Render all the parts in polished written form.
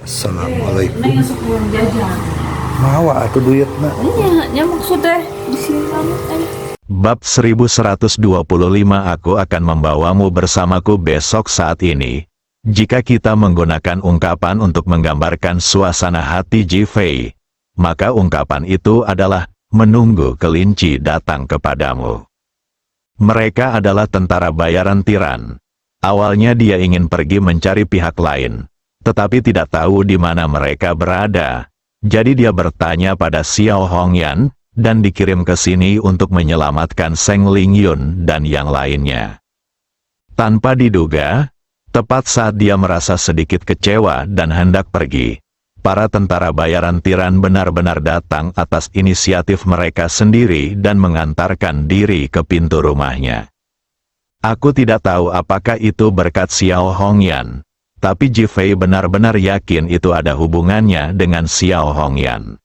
Assalamualaikum. Neng sok pulang jajan. Mawa atuh duitna. Nya maksudnya di sini kamu. Bab 1125 Aku akan membawamu bersamaku besok saat ini. Jika kita menggunakan ungkapan untuk menggambarkan suasana hati Ji Fei, maka ungkapan itu adalah menunggu kelinci datang kepadamu. Mereka adalah tentara bayaran tiran. Awalnya dia ingin pergi mencari pihak lain, tetapi tidak tahu di mana mereka berada. Jadi dia bertanya pada Xiao Hongyan, dan dikirim ke sini untuk menyelamatkan Seng Lingyun dan yang lainnya. Tanpa diduga, tepat saat dia merasa sedikit kecewa dan hendak pergi, para tentara bayaran tiran benar-benar datang atas inisiatif mereka sendiri dan mengantarkan diri ke pintu rumahnya. Aku tidak tahu apakah itu berkat Xiao Hongyan, tapi Ji Fei benar-benar yakin itu ada hubungannya dengan Xiao Hongyan.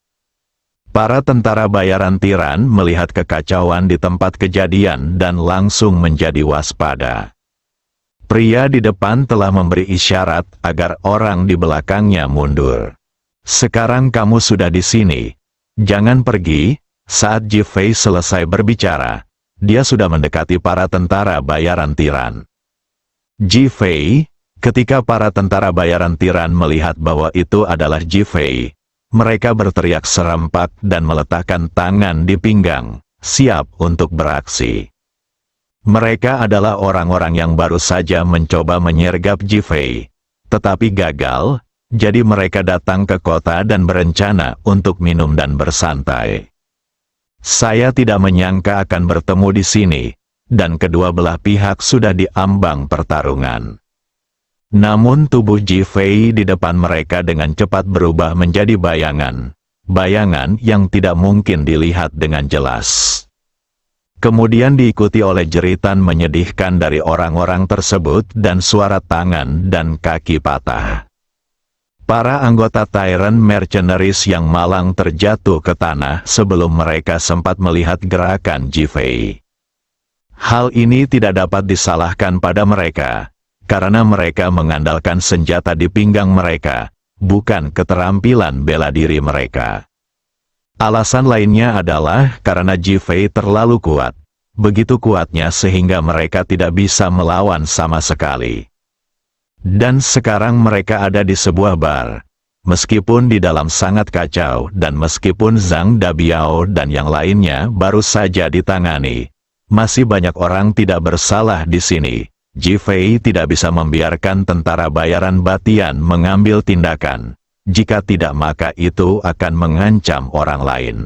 Para tentara bayaran tiran melihat kekacauan di tempat kejadian dan langsung menjadi waspada. Pria di depan telah memberi isyarat agar orang di belakangnya mundur. Sekarang kamu sudah di sini. Jangan pergi. Saat Ji Fei selesai berbicara, dia sudah mendekati para tentara bayaran tiran. Ji Fei, ketika para tentara bayaran tiran melihat bahwa itu adalah Ji Fei, mereka berteriak serempak dan meletakkan tangan di pinggang, siap untuk beraksi. Mereka adalah orang-orang yang baru saja mencoba menyergap Ji Fei, tetapi gagal, jadi mereka datang ke kota dan berencana untuk minum dan bersantai. Saya tidak menyangka akan bertemu di sini, dan kedua belah pihak sudah diambang pertarungan. Namun tubuh Ji Fei di depan mereka dengan cepat berubah menjadi bayangan. Bayangan yang tidak mungkin dilihat dengan jelas. Kemudian diikuti oleh jeritan menyedihkan dari orang-orang tersebut dan suara tangan dan kaki patah. Para anggota Tyrant Mercenaries yang malang terjatuh ke tanah sebelum mereka sempat melihat gerakan Ji Fei. Hal ini tidak dapat disalahkan pada mereka, karena mereka mengandalkan senjata di pinggang mereka, bukan keterampilan bela diri mereka. Alasan lainnya adalah karena Ji Fei terlalu kuat, begitu kuatnya sehingga mereka tidak bisa melawan sama sekali. Dan sekarang mereka ada di sebuah bar. Meskipun di dalam sangat kacau dan meskipun Zhang Dabiao dan yang lainnya baru saja ditangani, masih banyak orang tidak bersalah di sini. Ji Fei tidak bisa membiarkan tentara bayaran Batian mengambil tindakan. Jika tidak maka itu akan mengancam orang lain.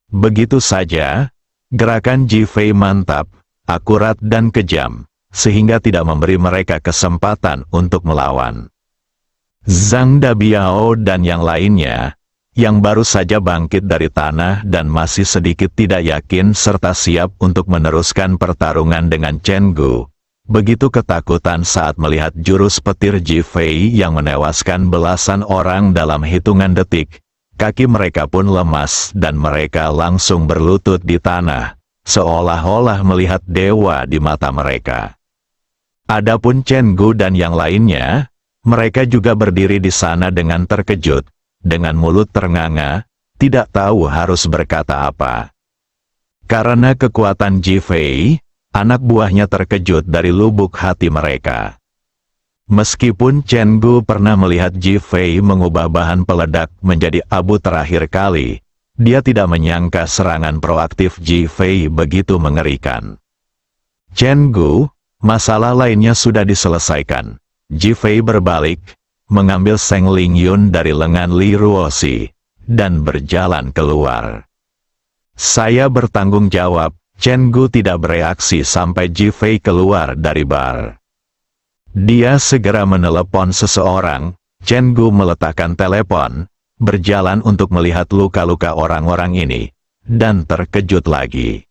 Begitu saja, gerakan Ji Fei mantap, akurat dan kejam, sehingga tidak memberi mereka kesempatan untuk melawan. Zhang Dabiao dan yang lainnya, yang baru saja bangkit dari tanah dan masih sedikit tidak yakin serta siap untuk meneruskan pertarungan dengan Chen Gu, begitu ketakutan saat melihat jurus petir Ji Fei yang menewaskan belasan orang dalam hitungan detik. Kaki mereka pun lemas dan mereka langsung berlutut di tanah, seolah-olah melihat dewa di mata mereka. Adapun Chen Gu dan yang lainnya, mereka juga berdiri di sana dengan terkejut, dengan mulut ternganga, tidak tahu harus berkata apa. Karena kekuatan Ji Fei, anak buahnya terkejut dari lubuk hati mereka. Meskipun Chen Gu pernah melihat Ji Fei mengubah bahan peledak menjadi abu terakhir kali, dia tidak menyangka serangan proaktif Ji Fei begitu mengerikan. Chen Gu, masalah lainnya sudah diselesaikan. Ji Fei berbalik, mengambil Seng Lingyun dari lengan Li Ruoxi, dan berjalan keluar. Saya bertanggung jawab. Chen Gu tidak bereaksi sampai Ji Fei keluar dari bar. Dia segera menelepon seseorang. Chen Gu meletakkan telepon, berjalan untuk melihat luka-luka orang-orang ini, dan terkejut lagi.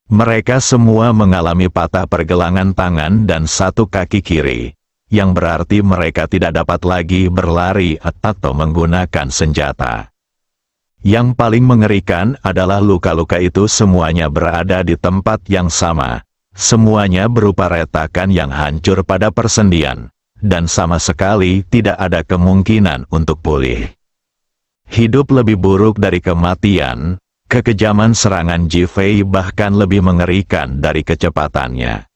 Mereka semua mengalami patah pergelangan tangan dan satu kaki kiri, yang berarti mereka tidak dapat lagi berlari atau menggunakan senjata. Yang paling mengerikan adalah luka-luka itu semuanya berada di tempat yang sama. Semuanya berupa retakan yang hancur pada persendian, dan sama sekali tidak ada kemungkinan untuk pulih. Hidup lebih buruk dari kematian, kekejaman serangan Ji-Fei bahkan lebih mengerikan dari kecepatannya.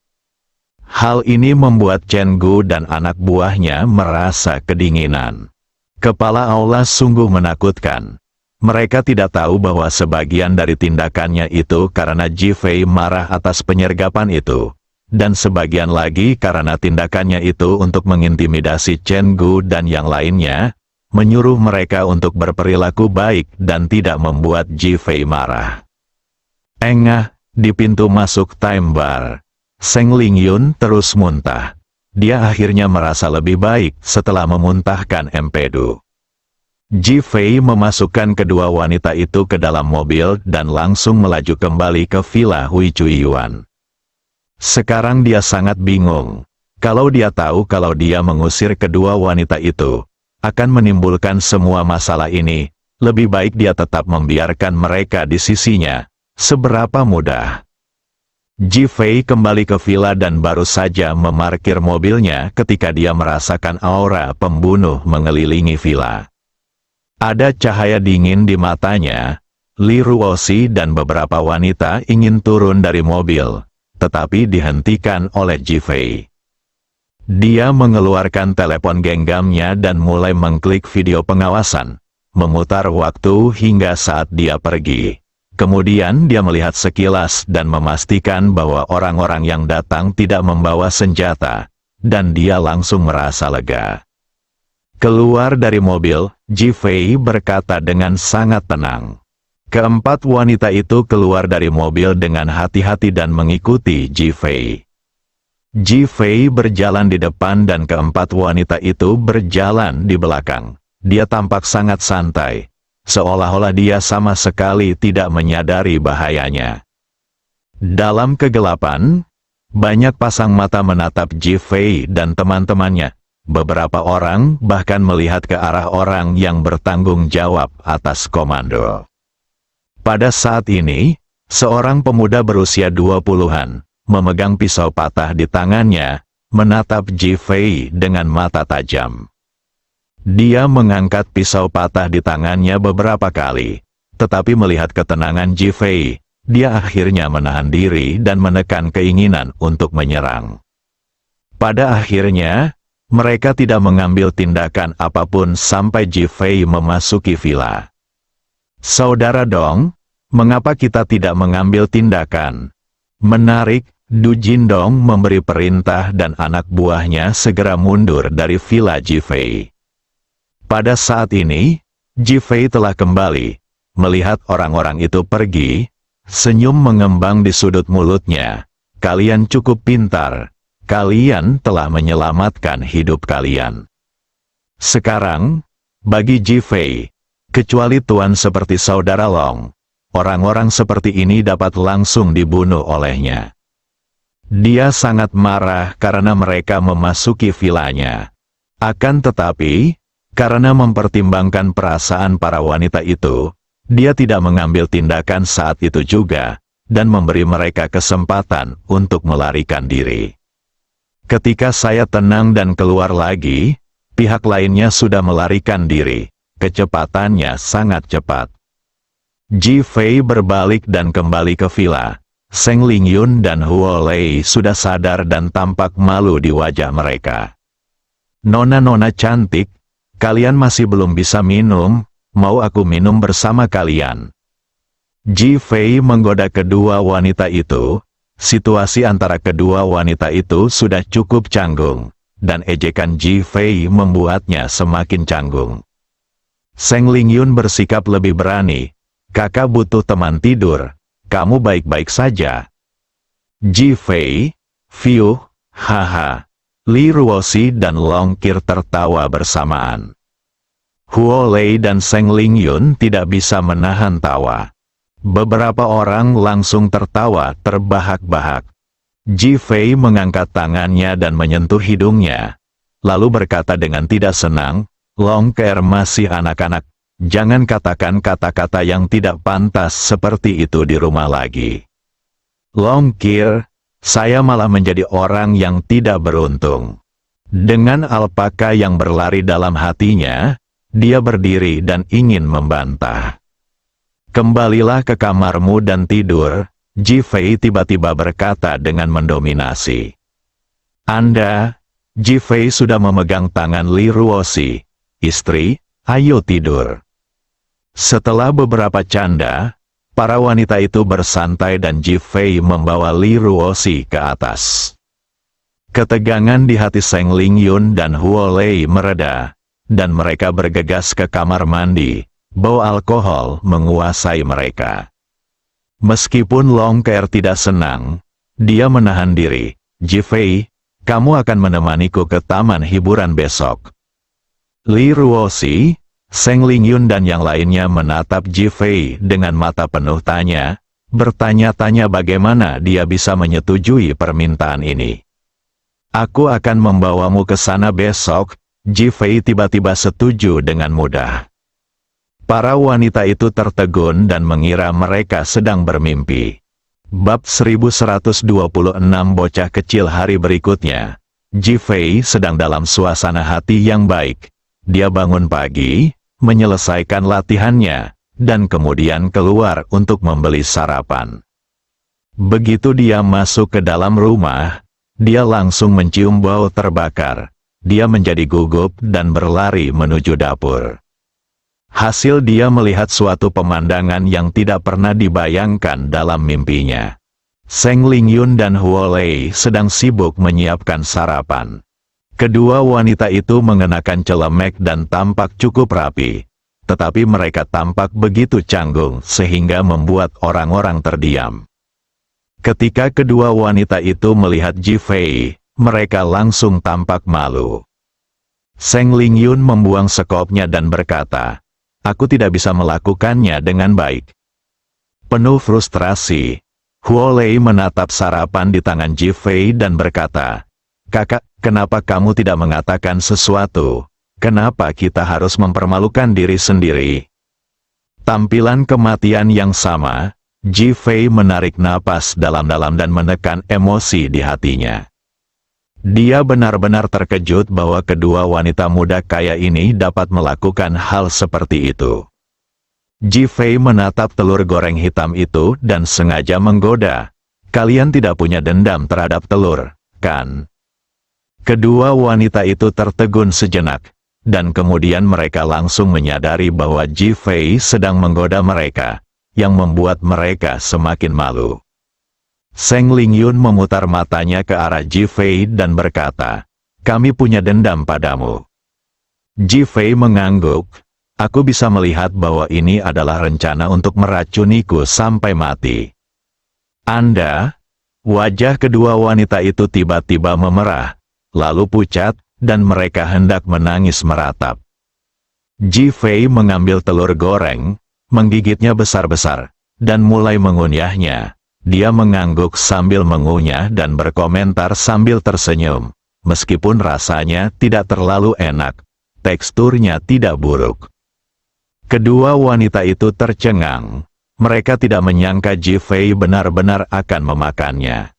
Hal ini membuat Chen Gu dan anak buahnya merasa kedinginan. Kepala aula sungguh menakutkan. Mereka tidak tahu bahwa sebagian dari tindakannya itu karena Ji-Fei marah atas penyergapan itu, dan sebagian lagi karena tindakannya itu untuk mengintimidasi Chen Gu dan yang lainnya, menyuruh mereka untuk berperilaku baik dan tidak membuat Ji-Fei marah. Engah, di pintu masuk Time Bar, Seng Lingyun terus muntah. Dia akhirnya merasa lebih baik setelah memuntahkan empedu. Ji-Fei memasukkan kedua wanita itu ke dalam mobil dan langsung melaju kembali ke Villa Hui Chuiyuan. Sekarang dia sangat bingung. Kalau dia tahu kalau dia mengusir kedua wanita itu akan menimbulkan semua masalah ini, lebih baik dia tetap membiarkan mereka di sisinya. Seberapa mudah. Ji-Fei kembali ke villa dan baru saja memarkir mobilnya ketika dia merasakan aura pembunuh mengelilingi villa. Ada cahaya dingin di matanya. Li Ruoxi dan beberapa wanita ingin turun dari mobil, tetapi dihentikan oleh Ji-Fei. Dia mengeluarkan telepon genggamnya dan mulai mengklik video pengawasan, memutar waktu hingga saat dia pergi. Kemudian dia melihat sekilas dan memastikan bahwa orang-orang yang datang tidak membawa senjata, dan dia langsung merasa lega. Keluar dari mobil, Ji-Fei berkata dengan sangat tenang. Keempat wanita itu keluar dari mobil dengan hati-hati dan mengikuti Ji-Fei. Ji-Fei berjalan di depan dan keempat wanita itu berjalan di belakang. Dia tampak sangat santai, seolah-olah dia sama sekali tidak menyadari bahayanya. Dalam kegelapan, banyak pasang mata menatap Ji-Fei dan teman-temannya. Beberapa orang bahkan melihat ke arah orang yang bertanggung jawab atas komando. Pada saat ini, seorang pemuda berusia 20-an, memegang pisau patah di tangannya, menatap Ji-Fei dengan mata tajam. Dia mengangkat pisau patah di tangannya beberapa kali, tetapi melihat ketenangan Ji-Fei, dia akhirnya menahan diri dan menekan keinginan untuk menyerang. Pada akhirnya, mereka tidak mengambil tindakan apapun sampai Ji-Fei memasuki villa. Saudara Dong, mengapa kita tidak mengambil tindakan? Menarik, Du Jindong memberi perintah dan anak buahnya segera mundur dari villa Ji-Fei. Pada saat ini, Ji-Fei telah kembali. Melihat orang-orang itu pergi, senyum mengembang di sudut mulutnya. Kalian cukup pintar. Kalian telah menyelamatkan hidup kalian. Sekarang, bagi Ji-Fei, kecuali tuan seperti saudara Long, orang-orang seperti ini dapat langsung dibunuh olehnya. Dia sangat marah karena mereka memasuki villanya. Akan tetapi, karena mempertimbangkan perasaan para wanita itu, dia tidak mengambil tindakan saat itu juga, dan memberi mereka kesempatan untuk melarikan diri. Ketika saya tenang dan keluar lagi, pihak lainnya sudah melarikan diri. Kecepatannya sangat cepat. Ji-Fei berbalik dan kembali ke villa. Seng Lingyun dan Huo Lei sudah sadar dan tampak malu di wajah mereka. Nona-nona cantik, kalian masih belum bisa minum, mau aku minum bersama kalian? Ji-Fei menggoda kedua wanita itu. Situasi antara kedua wanita itu sudah cukup canggung, dan ejekan Ji-Fei membuatnya semakin canggung. Seng Lingyun bersikap lebih berani. Kakak butuh teman tidur. Kamu baik-baik saja. Ji-Fei, Fiu, haha. Li Ruoxi dan Long Qir tertawa bersamaan. Huo Lei dan Seng Lingyun tidak bisa menahan tawa. Beberapa orang langsung tertawa terbahak-bahak. Ji-Fei mengangkat tangannya dan menyentuh hidungnya, lalu berkata dengan tidak senang, Long Qir masih anak-anak, jangan katakan kata-kata yang tidak pantas seperti itu di rumah lagi. Long Qir, saya malah menjadi orang yang tidak beruntung. Dengan alpaka yang berlari dalam hatinya, dia berdiri dan ingin membantah. "Kembalilah ke kamarmu dan tidur," Ji Fei tiba-tiba berkata dengan mendominasi. "Anda," Ji Fei sudah memegang tangan Li Ruoxi, "Istri, ayo tidur." Setelah beberapa canda, para wanita itu bersantai dan Ji Fei membawa Li Ruoxi ke atas. Ketegangan di hati Seng Lingyun dan Huo Lei mereda, dan mereka bergegas ke kamar mandi. Bau alkohol menguasai mereka. Meskipun Long Ke'er tidak senang, dia menahan diri. "Ji Fei, kamu akan menemaniku ke taman hiburan besok." Li Ruoxi, Seng Lingyun dan yang lainnya menatap Ji Fei dengan mata penuh tanya, bertanya-tanya bagaimana dia bisa menyetujui permintaan ini. "Aku akan membawamu ke sana besok," Ji Fei tiba-tiba setuju dengan mudah. Para wanita itu tertegun dan mengira mereka sedang bermimpi. Bab 1126 Bocah kecil hari berikutnya. Ji Fei sedang dalam suasana hati yang baik. Dia bangun pagi, menyelesaikan latihannya, dan kemudian keluar untuk membeli sarapan. Begitu dia masuk ke dalam rumah, dia langsung mencium bau terbakar. Dia menjadi gugup dan berlari menuju dapur. Hasil dia melihat suatu pemandangan yang tidak pernah dibayangkan dalam mimpinya. Seng Lingyun dan Huo Lei sedang sibuk menyiapkan sarapan. Kedua wanita itu mengenakan celemek dan tampak cukup rapi, tetapi mereka tampak begitu canggung sehingga membuat orang-orang terdiam. Ketika kedua wanita itu melihat Ji Fei, mereka langsung tampak malu. Seng Lingyun membuang sekopnya dan berkata, "Aku tidak bisa melakukannya dengan baik." Penuh frustrasi, Huo Lei menatap sarapan di tangan Ji Fei dan berkata, "Kakak, kenapa kamu tidak mengatakan sesuatu? Kenapa kita harus mempermalukan diri sendiri?" Tampilan kematian yang sama, Ji Fei menarik napas dalam-dalam dan menekan emosi di hatinya. Dia benar-benar terkejut bahwa kedua wanita muda kaya ini dapat melakukan hal seperti itu. Ji Fei menatap telur goreng hitam itu dan sengaja menggoda. "Kalian tidak punya dendam terhadap telur, kan?" Kedua wanita itu tertegun sejenak, dan kemudian mereka langsung menyadari bahwa Ji Fei sedang menggoda mereka, yang membuat mereka semakin malu. Seng Lingyun memutar matanya ke arah Ji Fei dan berkata, "Kami punya dendam padamu." Ji Fei mengangguk, "Aku bisa melihat bahwa ini adalah rencana untuk meracuniku sampai mati." "Anda?" Wajah kedua wanita itu tiba-tiba memerah, lalu pucat, dan mereka hendak menangis meratap. Ji Fei mengambil telur goreng, menggigitnya besar-besar, dan mulai mengunyahnya. Dia mengangguk sambil mengunyah dan berkomentar sambil tersenyum. Meskipun rasanya tidak terlalu enak, teksturnya tidak buruk. Kedua wanita itu tercengang. Mereka tidak menyangka Ji Fei benar-benar akan memakannya.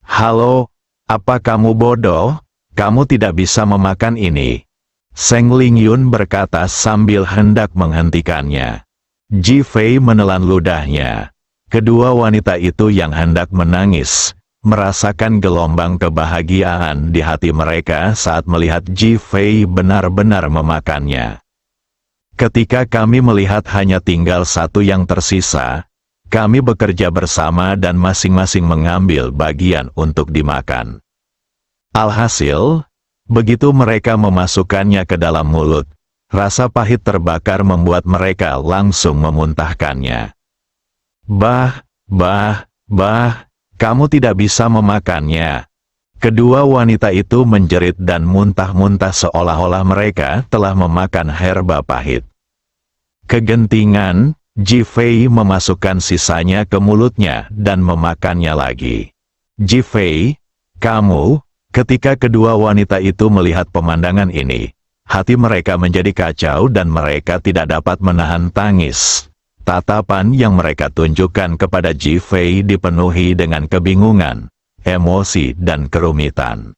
"Halo, apa kamu bodoh? Kamu tidak bisa memakan ini," Seng Lingyun berkata sambil hendak menghentikannya. Ji Fei menelan ludahnya. Kedua wanita itu yang hendak menangis, merasakan gelombang kebahagiaan di hati mereka saat melihat Ji Fei benar-benar memakannya. "Ketika kami melihat hanya tinggal satu yang tersisa, kami bekerja bersama dan masing-masing mengambil bagian untuk dimakan." Alhasil, begitu mereka memasukkannya ke dalam mulut, rasa pahit terbakar membuat mereka langsung memuntahkannya. Bah, kamu tidak bisa memakannya." Kedua wanita itu menjerit dan muntah-muntah seolah-olah mereka telah memakan herba pahit. Kegentingan, Ji Fei memasukkan sisanya ke mulutnya dan memakannya lagi. "Ji Fei, kamu..." Ketika kedua wanita itu melihat pemandangan ini, hati mereka menjadi kacau dan mereka tidak dapat menahan tangis. Tatapan yang mereka tunjukkan kepada Ji Fei dipenuhi dengan kebingungan, emosi dan kerumitan.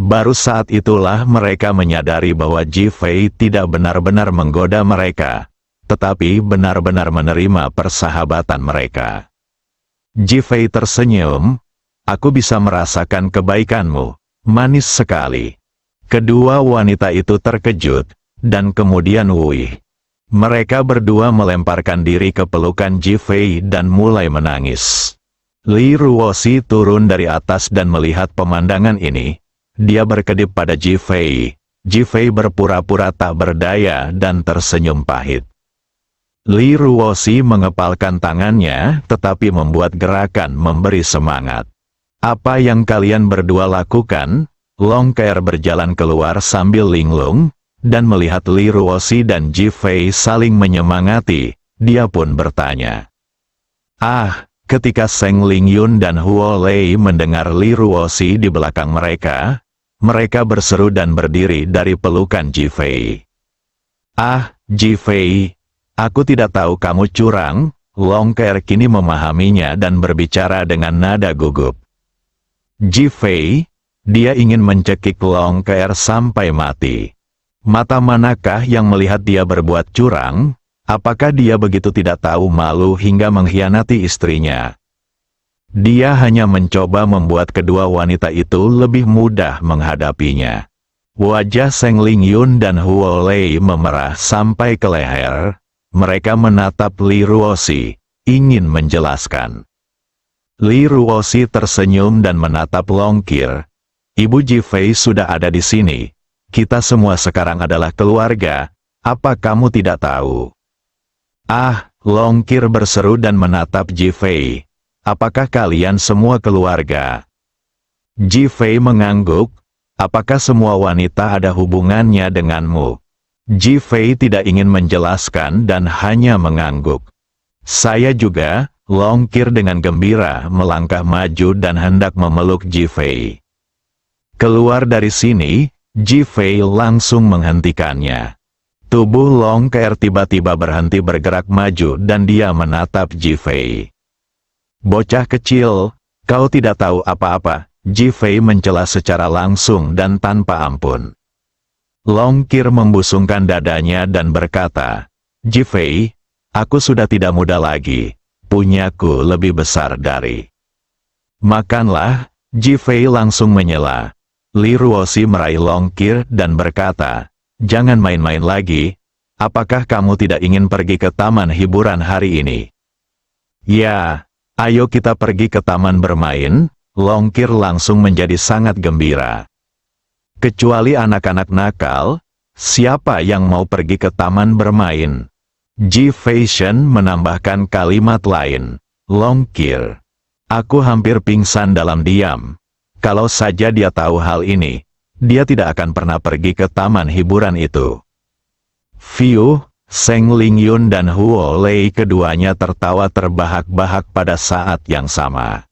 Baru saat itulah mereka menyadari bahwa Ji Fei tidak benar-benar menggoda mereka, tetapi benar-benar menerima persahabatan mereka. Ji Fei tersenyum, "Aku bisa merasakan kebaikanmu, manis sekali." Kedua wanita itu terkejut, dan kemudian wuih. Mereka berdua melemparkan diri ke pelukan Ji Fei dan mulai menangis. Li Ruoxi turun dari atas dan melihat pemandangan ini. Dia berkedip pada Ji Fei. Ji Fei berpura-pura tak berdaya dan tersenyum pahit. Li Ruoxi mengepalkan tangannya, tetapi membuat gerakan memberi semangat. "Apa yang kalian berdua lakukan?" Long Ke'er berjalan keluar sambil linglung, dan melihat Li Ruoxi dan Ji Fei saling menyemangati, dia pun bertanya. Ketika Seng Lingyun dan Huo Lei mendengar Li Ruoxi di belakang mereka, mereka berseru dan berdiri dari pelukan Ji Fei. Ji Fei, aku tidak tahu kamu curang." Long Ke'er kini memahaminya dan berbicara dengan nada gugup. Ji Fei, dia ingin mencekik Long Ke'er sampai mati. Mata manakah yang melihat dia berbuat curang? Apakah dia begitu tidak tahu malu hingga mengkhianati istrinya? Dia hanya mencoba membuat kedua wanita itu lebih mudah menghadapinya. Wajah Seng Lingyun dan Huo Lei memerah sampai ke leher. Mereka menatap Li Ruoxi, ingin menjelaskan. Li Ruoxi tersenyum dan menatap Long Ke'er. "Ibu Ji Fei sudah ada di sini. Kita semua sekarang adalah keluarga. Apa kamu tidak tahu?" Long Ke'er berseru dan menatap Ji Fei. "Apakah kalian semua keluarga?" Ji Fei mengangguk. "Apakah semua wanita ada hubungannya denganmu?" Ji Fei tidak ingin menjelaskan dan hanya mengangguk. "Saya juga." Long Ke'er dengan gembira melangkah maju dan hendak memeluk Ji Fei. Keluar dari sini, Ji Fei langsung menghentikannya. Tubuh Long Ke'er tiba-tiba berhenti bergerak maju dan dia menatap Ji Fei. "Bocah kecil, kau tidak tahu apa-apa." Ji Fei mencela secara langsung dan tanpa ampun. Long Ke'er membusungkan dadanya dan berkata, "Ji Fei, aku sudah tidak muda lagi. Punyaku lebih besar dari." "Makanlah." Ji Fei langsung menyela. Li Ruoxi meraih Long Ke'er dan berkata, "Jangan main-main lagi. Apakah kamu tidak ingin pergi ke taman hiburan hari ini?" "Ya, ayo kita pergi ke taman bermain." Long Ke'er langsung menjadi sangat gembira. "Kecuali anak-anak nakal, siapa yang mau pergi ke taman bermain?" Ji Fei Shen menambahkan kalimat lain. "Long Ke'er, aku hampir pingsan dalam diam. Kalau saja dia tahu hal ini, dia tidak akan pernah pergi ke taman hiburan itu." Seng Lingyun dan Huo Lei keduanya tertawa terbahak-bahak pada saat yang sama.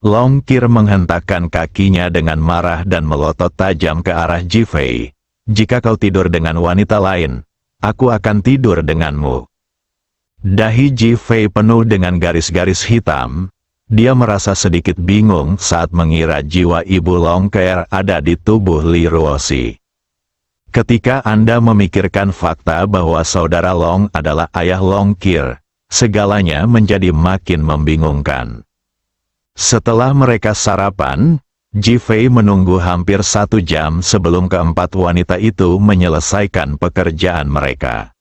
Long Ke'er menghentakkan kakinya dengan marah dan melotot tajam ke arah Ji Fei. "Jika kau tidur dengan wanita lain, aku akan tidur denganmu." Dahi Ji Fei penuh dengan garis-garis hitam. Dia merasa sedikit bingung saat mengira jiwa ibu Long Ke'er ada di tubuh Li Ruoxi. Ketika Anda memikirkan fakta bahwa saudara Long adalah ayah Long Ke'er, segalanya menjadi makin membingungkan. Setelah mereka sarapan, Ji Fei menunggu hampir 1 jam sebelum keempat wanita itu menyelesaikan pekerjaan mereka.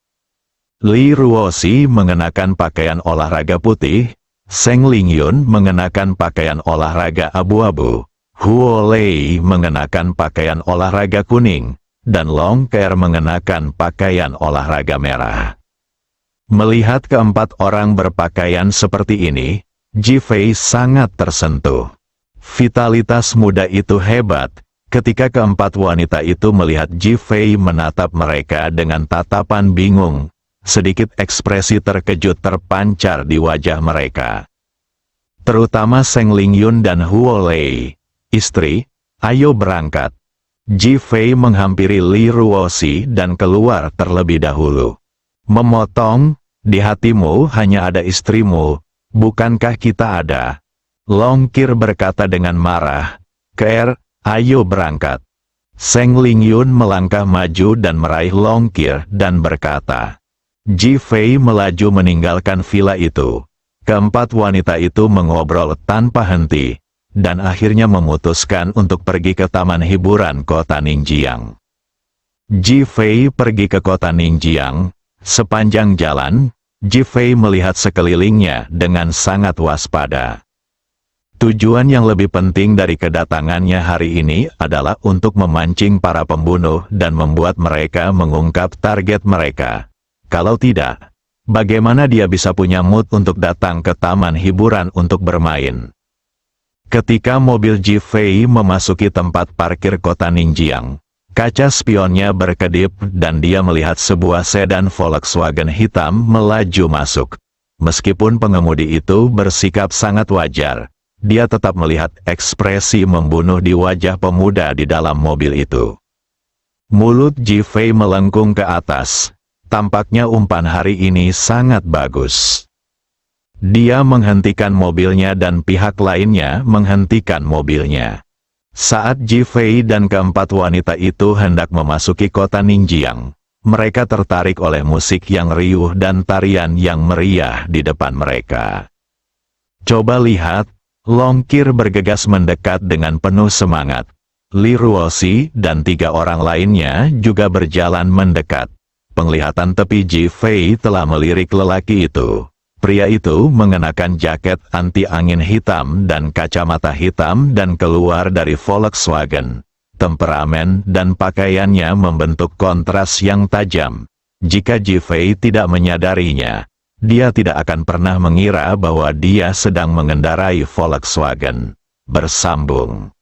Li Ruoxi mengenakan pakaian olahraga putih, Seng Lingyun mengenakan pakaian olahraga abu-abu, Huo Lei mengenakan pakaian olahraga kuning, dan Long Ke'er mengenakan pakaian olahraga merah. Melihat keempat orang berpakaian seperti ini, Ji Fei sangat tersentuh. Vitalitas muda itu hebat. Ketika keempat wanita itu melihat Ji Fei menatap mereka dengan tatapan bingung, sedikit ekspresi terkejut terpancar di wajah mereka. Terutama Seng Lingyun dan Huo Lei. "Istri, ayo berangkat." Ji Fei menghampiri Li Ruoxi dan keluar terlebih dahulu. "Memotong, di hatimu hanya ada istrimu, bukankah kita ada?" Long Ke'er berkata dengan marah. "Ke'er, Ayo berangkat. Seng Lingyun melangkah maju dan meraih Longkir dan berkata. Ji Fei melaju meninggalkan villa itu. Keempat wanita itu mengobrol tanpa henti, dan akhirnya memutuskan untuk pergi ke taman hiburan kota Ningjiang. Ji Fei pergi ke kota Ningjiang. Sepanjang jalan, Ji Fei melihat sekelilingnya dengan sangat waspada. Tujuan yang lebih penting dari kedatangannya hari ini adalah untuk memancing para pembunuh dan membuat mereka mengungkap target mereka. Kalau tidak, bagaimana dia bisa punya mood untuk datang ke taman hiburan untuk bermain? Ketika mobil Ji Fei memasuki tempat parkir kota Ningjiang, kaca spionnya berkedip dan dia melihat sebuah sedan Volkswagen hitam melaju masuk. Meskipun pengemudi itu bersikap sangat wajar, dia tetap melihat ekspresi membunuh di wajah pemuda di dalam mobil itu. Mulut Ji Fei melengkung ke atas. Tampaknya umpan hari ini sangat bagus. Dia menghentikan mobilnya dan pihak lainnya menghentikan mobilnya. Saat Ji Fei dan keempat wanita itu hendak memasuki kota Ningjiang, mereka tertarik oleh musik yang riuh dan tarian yang meriah di depan mereka. Coba lihat, Longkir bergegas mendekat dengan penuh semangat. Li Ruoxi dan 3 orang lainnya juga berjalan mendekat. Penglihatan tepi Ji Fei telah melirik lelaki itu. Pria itu mengenakan jaket anti angin hitam dan kacamata hitam dan keluar dari Volkswagen. Temperamen dan pakaiannya membentuk kontras yang tajam. Jika Ji Fei tidak menyadarinya, dia tidak akan pernah mengira bahwa dia sedang mengendarai Volkswagen. Bersambung.